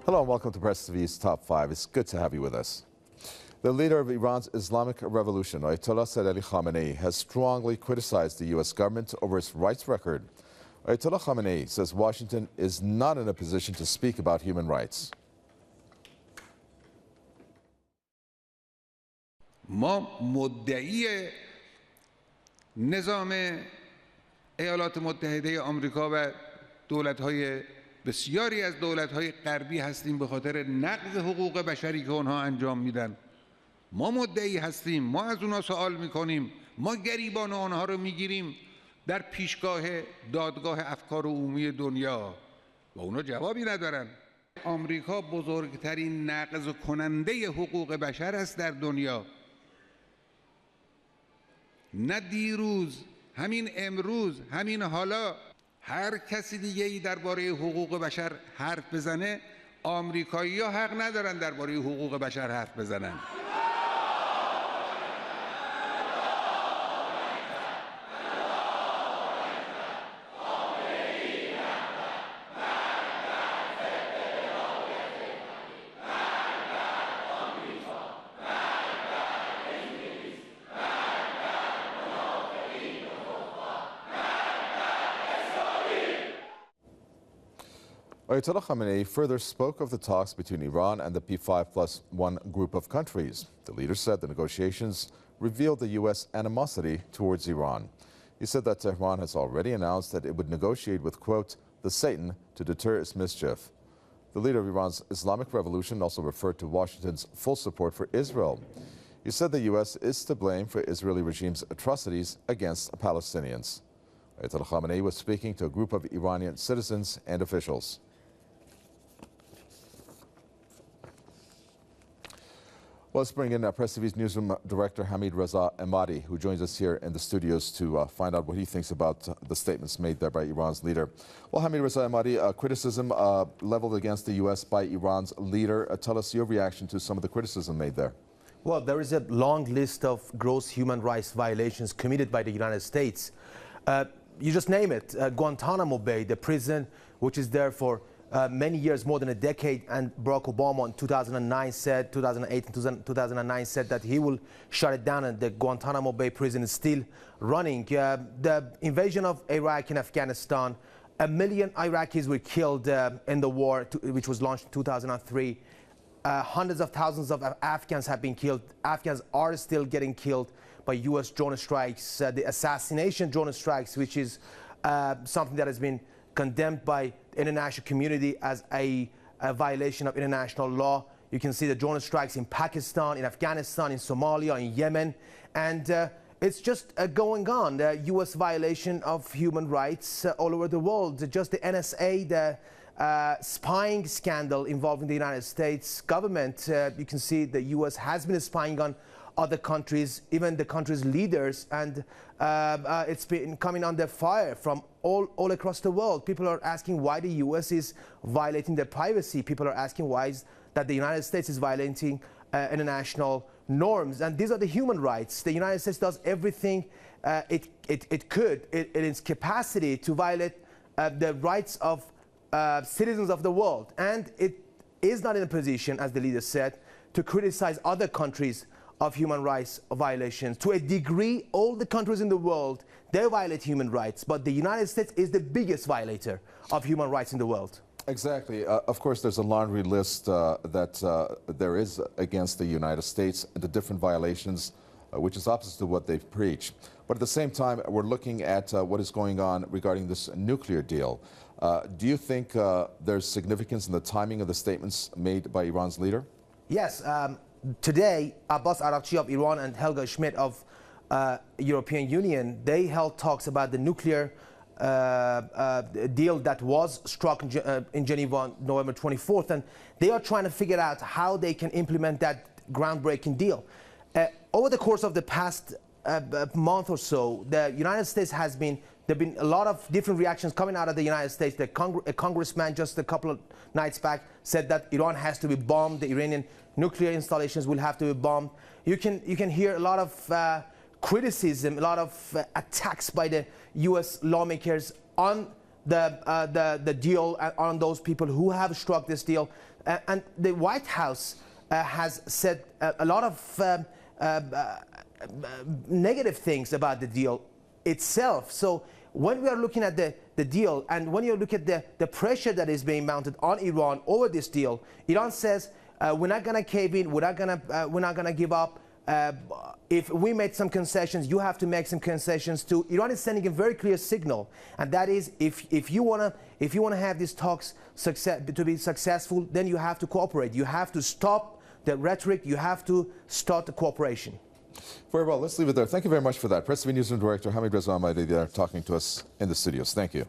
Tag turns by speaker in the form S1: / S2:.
S1: Hello and welcome to Press TV's Top 5. It's good to have you with us. The leader of Iran's Islamic Revolution, Ayatollah Sayyid Ali Khamenei, has strongly criticized the U.S. government over its rights record. Ayatollah Khamenei says Washington is not in a position to speak about human rights.
S2: ما مدعی نظام ایالات متحده آمریکا و دولت‌های بسیاری از دولت‌های غربی هستیم به خاطر نقض حقوق بشری که اونها انجام میدن. ما مدعی هستیم، ما از اونها سوال میکنیم، ما گریبان آنها رو میگیریم در پیشگاه دادگاه افکار عمومی دنیا و اونا جوابی ندارن. آمریکا بزرگترین نقض کننده حقوق بشر است در دنیا. نه دیروز، همین امروز، همین حالا هر کسی دیگه ای درباره حقوق بشر حرف بزنه، آمریکایی‌ها حق ندارن درباره حقوق بشر حرف بزنن.
S1: Ayatollah Khamenei further spoke of the talks between Iran and the P5+1 group of countries. The leader said the negotiations revealed the U.S. animosity towards Iran. He said that Tehran has already announced that it would negotiate with, quote, the Satan to deter its mischief. The leader of Iran's Islamic Revolution also referred to Washington's full support for Israel. He said the U.S. is to blame for Israeli regime's atrocities against Palestinians. Ayatollah Khamenei was speaking to a group of Iranian citizens and officials. Well, let's bring in Press TV's newsroom director Hamid Reza Emadi, who joins us here in the studios to find out what he thinks about the statements made there by Iran's leader. Well, Hamid Reza Emadi, criticism leveled against the U.S. by Iran's leader. Tell us your reaction to some of the criticism made there.
S3: Well, there is a long list of gross human rights violations committed by the United States. You just name it, Guantanamo Bay, the prison which is there for many years, more than a decade, and Barack Obama in 2008 and 2009 said that he will shut it down, and the Guantanamo Bay prison is still running. The invasion of Iraq and Afghanistan, 1 million Iraqis were killed in the war, which was launched in 2003. Hundreds of thousands of Afghans have been killed. Afghans are still getting killed by U.S. drone strikes. The assassination drone strikes, which is something that has been condemned by the international community as a violation of international law. You can see the drone strikes in Pakistan, in Afghanistan, in Somalia, in Yemen, and it's just going on. The U.S. violation of human rights all over the world. Just the NSA, the spying scandal involving the United States government. You can see the U.S. has been spying on other countries, even the country's leaders, and it's been coming under fire from all across the world. People are asking why the U.S. is violating their privacy. People are asking why that the United States is violating international norms, and these are the human rights. The United States does everything it could in its capacity to violate the rights of citizens of the world, and it is not in a position, as the leader said, to criticize other countries of human rights violations. To a degree, all the countries in the world, they violate human rights, but the United States is the biggest violator of human rights in the world.
S1: Exactly. Of course, there's a laundry list that there is against the United States, the different violations, which is opposite to what they've preached. But at the same time, we're looking at what is going on regarding this nuclear deal. Do you think there's significance in the timing of the statements made by Iran's leader?
S3: Yes. Today, Abbas Araghchi of Iran and Helga Schmidt of European Union, they held talks about the nuclear deal that was struck in Geneva on November 24th, and they are trying to figure out how they can implement that groundbreaking deal. Over the course of the past month or so, the United States has been, there have been a lot of different reactions coming out of the United States. A congressman just a couple of nights back said that Iran has to be bombed, the Iranian nuclear installations will have to be bombed. You can hear a lot of criticism, a lot of attacks by the U.S. lawmakers on the deal, on those people who have struck this deal. And the White House has said a lot of negative things about the deal itself. So when we are looking at the deal, and when you look at the pressure that is being mounted on Iran over this deal, Iran says we're not going to cave in, we're not going to give up. If we made some concessions, you have to make some concessions too. Iran is sending a very clear signal, and that is, if you wanna have these talks to be successful, then you have to cooperate. You have to stop the rhetoric. You have to start the cooperation.
S1: Very well, let's leave it there. Thank you very much for that. Press TV Newsroom Director Hamid Reza Ahmadi there talking to us in the studios. Thank you.